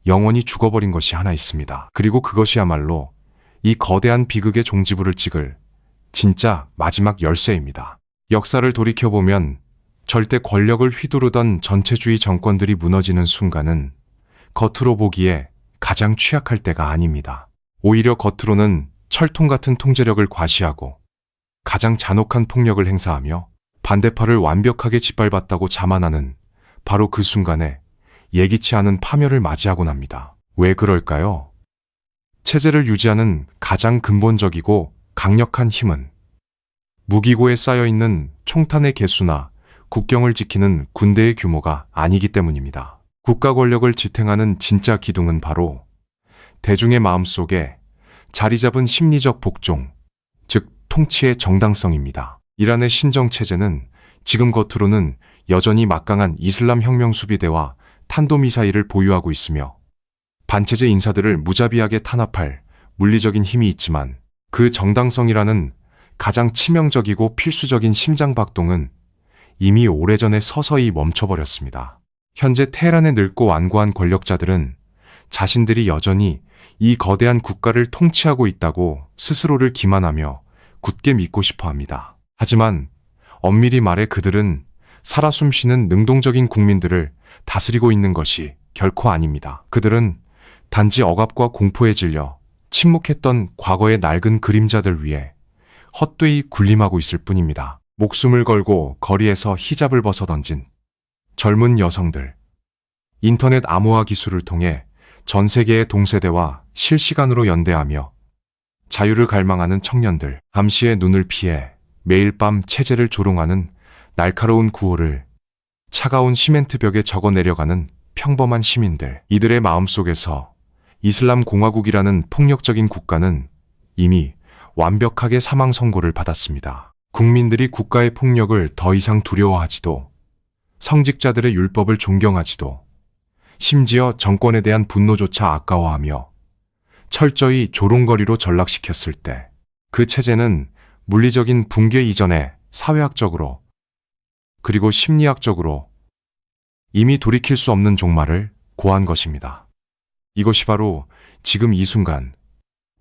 S1: 영원히 죽어버린 것이 하나 있습니다. 그리고 그것이야말로 이 거대한 비극의 종지부를 찍을 진짜 마지막 열쇠입니다. 역사를 돌이켜보면 절대 권력을 휘두르던 전체주의 정권들이 무너지는 순간은 겉으로 보기에 가장 취약할 때가 아닙니다. 오히려 겉으로는 철통 같은 통제력을 과시하고 가장 잔혹한 폭력을 행사하며 반대파를 완벽하게 짓밟았다고 자만하는 바로 그 순간에 예기치 않은 파멸을 맞이하곤 합니다. 왜 그럴까요? 체제를 유지하는 가장 근본적이고 강력한 힘은 무기고에 쌓여있는 총탄의 개수나 국경을 지키는 군대의 규모가 아니기 때문입니다. 국가 권력을 지탱하는 진짜 기둥은 바로 대중의 마음속에 자리 잡은 심리적 복종, 즉 통치의 정당성입니다. 이란의 신정체제는 지금 겉으로는 여전히 막강한 이슬람 혁명 수비대와 탄도미사일을 보유하고 있으며 반체제 인사들을 무자비하게 탄압할 물리적인 힘이 있지만 그 정당성이라는 가장 치명적이고 필수적인 심장박동은 이미 오래전에 서서히 멈춰버렸습니다. 현재 테헤란에 늙고 완고한 권력자들은 자신들이 여전히 이 거대한 국가를 통치하고 있다고 스스로를 기만하며 굳게 믿고 싶어 합니다. 하지만 엄밀히 말해 그들은 살아 숨쉬는 능동적인 국민들을 다스리고 있는 것이 결코 아닙니다. 그들은 단지 억압과 공포에 질려 침묵했던 과거의 낡은 그림자들 위에 헛되이 군림하고 있을 뿐입니다. 목숨을 걸고 거리에서 히잡을 벗어던진 젊은 여성들, 인터넷 암호화 기술을 통해 전 세계의 동세대와 실시간으로 연대하며 자유를 갈망하는 청년들, 감시의 눈을 피해 매일 밤 체제를 조롱하는 날카로운 구호를 차가운 시멘트 벽에 적어 내려가는 평범한 시민들, 이들의 마음속에서 이슬람 공화국이라는 폭력적인 국가는 이미 완벽하게 사망 선고를 받았습니다. 국민들이 국가의 폭력을 더 이상 두려워하지도, 성직자들의 율법을 존경하지도, 심지어 정권에 대한 분노조차 아까워하며 철저히 조롱거리로 전락시켰을 때 그 체제는 물리적인 붕괴 이전에 사회학적으로 그리고 심리학적으로 이미 돌이킬 수 없는 종말을 고한 것입니다. 이것이 바로 지금 이 순간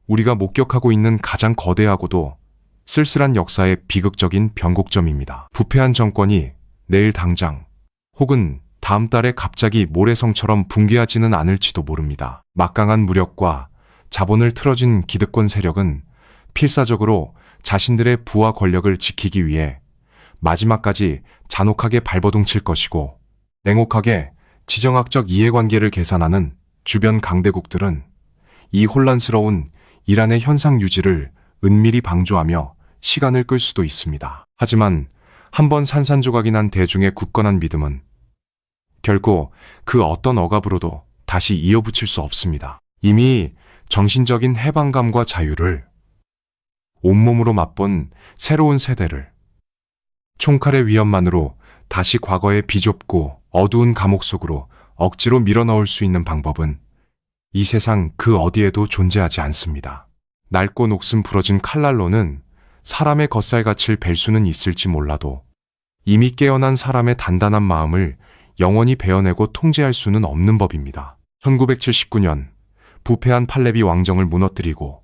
S1: 우리가 목격하고 있는 가장 거대하고도 쓸쓸한 역사의 비극적인 변곡점입니다. 부패한 정권이 내일 당장 혹은 다음 달에 갑자기 모래성처럼 붕괴하지는 않을지도 모릅니다. 막강한 무력과 자본을 틀어진 기득권 세력은 필사적으로 자신들의 부와 권력을 지키기 위해 마지막까지 잔혹하게 발버둥칠 것이고, 냉혹하게 지정학적 이해관계를 계산하는 주변 강대국들은 이 혼란스러운 이란의 현상 유지를 은밀히 방조하며 시간을 끌 수도 있습니다. 하지만 한번 산산조각이 난 대중의 굳건한 믿음은 결코 그 어떤 억압으로도 다시 이어붙일 수 없습니다. 이미 정신적인 해방감과 자유를 온몸으로 맛본 새로운 세대를 총칼의 위협만으로 다시 과거의 비좁고 어두운 감옥 속으로 억지로 밀어넣을 수 있는 방법은 이 세상 그 어디에도 존재하지 않습니다. 낡고 녹슨 부러진 칼날로는 사람의 겉살같이를 벨 수는 있을지 몰라도 이미 깨어난 사람의 단단한 마음을 영원히 베어내고 통제할 수는 없는 법입니다. 1979년 부패한 팔레비 왕정을 무너뜨리고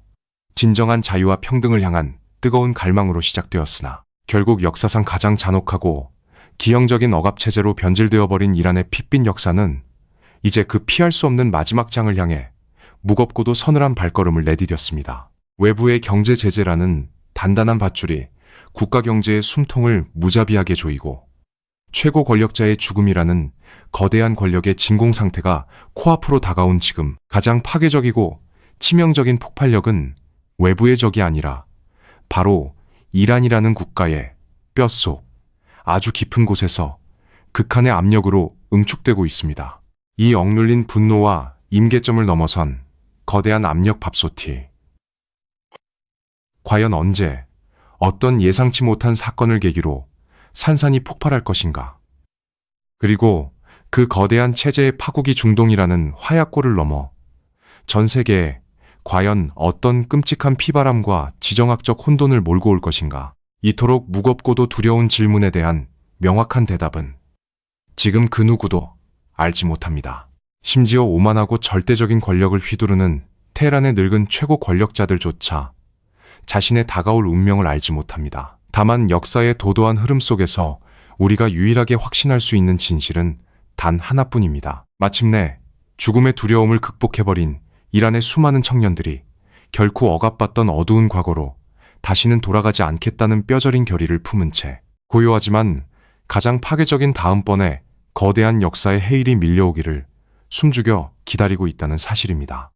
S1: 진정한 자유와 평등을 향한 뜨거운 갈망으로 시작되었으나 결국 역사상 가장 잔혹하고 기형적인 억압체제로 변질되어 버린 이란의 핏빛 역사는 이제 그 피할 수 없는 마지막 장을 향해 무겁고도 서늘한 발걸음을 내디뎠습니다. 외부의 경제 제재라는 단단한 밧줄이 국가 경제의 숨통을 무자비하게 조이고, 최고 권력자의 죽음이라는 거대한 권력의 진공 상태가 코앞으로 다가온 지금 가장 파괴적이고 치명적인 폭발력은 외부의 적이 아니라 바로 이란이라는 국가의 뼛속 아주 깊은 곳에서 극한의 압력으로 응축되고 있습니다. 이 억눌린 분노와 임계점을 넘어선 거대한 압력 밥솥이 과연 언제, 어떤 예상치 못한 사건을 계기로 산산이 폭발할 것인가? 그리고 그 거대한 체제의 파국이 중동이라는 화약골을 넘어 전 세계에 과연 어떤 끔찍한 피바람과 지정학적 혼돈을 몰고 올 것인가? 이토록 무겁고도 두려운 질문에 대한 명확한 대답은 지금 그 누구도 알지 못합니다. 심지어 오만하고 절대적인 권력을 휘두르는 테헤란의 늙은 최고 권력자들조차 자신의 다가올 운명을 알지 못합니다. 다만 역사의 도도한 흐름 속에서 우리가 유일하게 확신할 수 있는 진실은 단 하나뿐입니다. 마침내 죽음의 두려움을 극복해버린 이란의 수많은 청년들이 결코 억압받던 어두운 과거로 다시는 돌아가지 않겠다는 뼈저린 결의를 품은 채 고요하지만 가장 파괴적인 다음번에 거대한 역사의 해일이 밀려오기를 숨죽여 기다리고 있다는 사실입니다.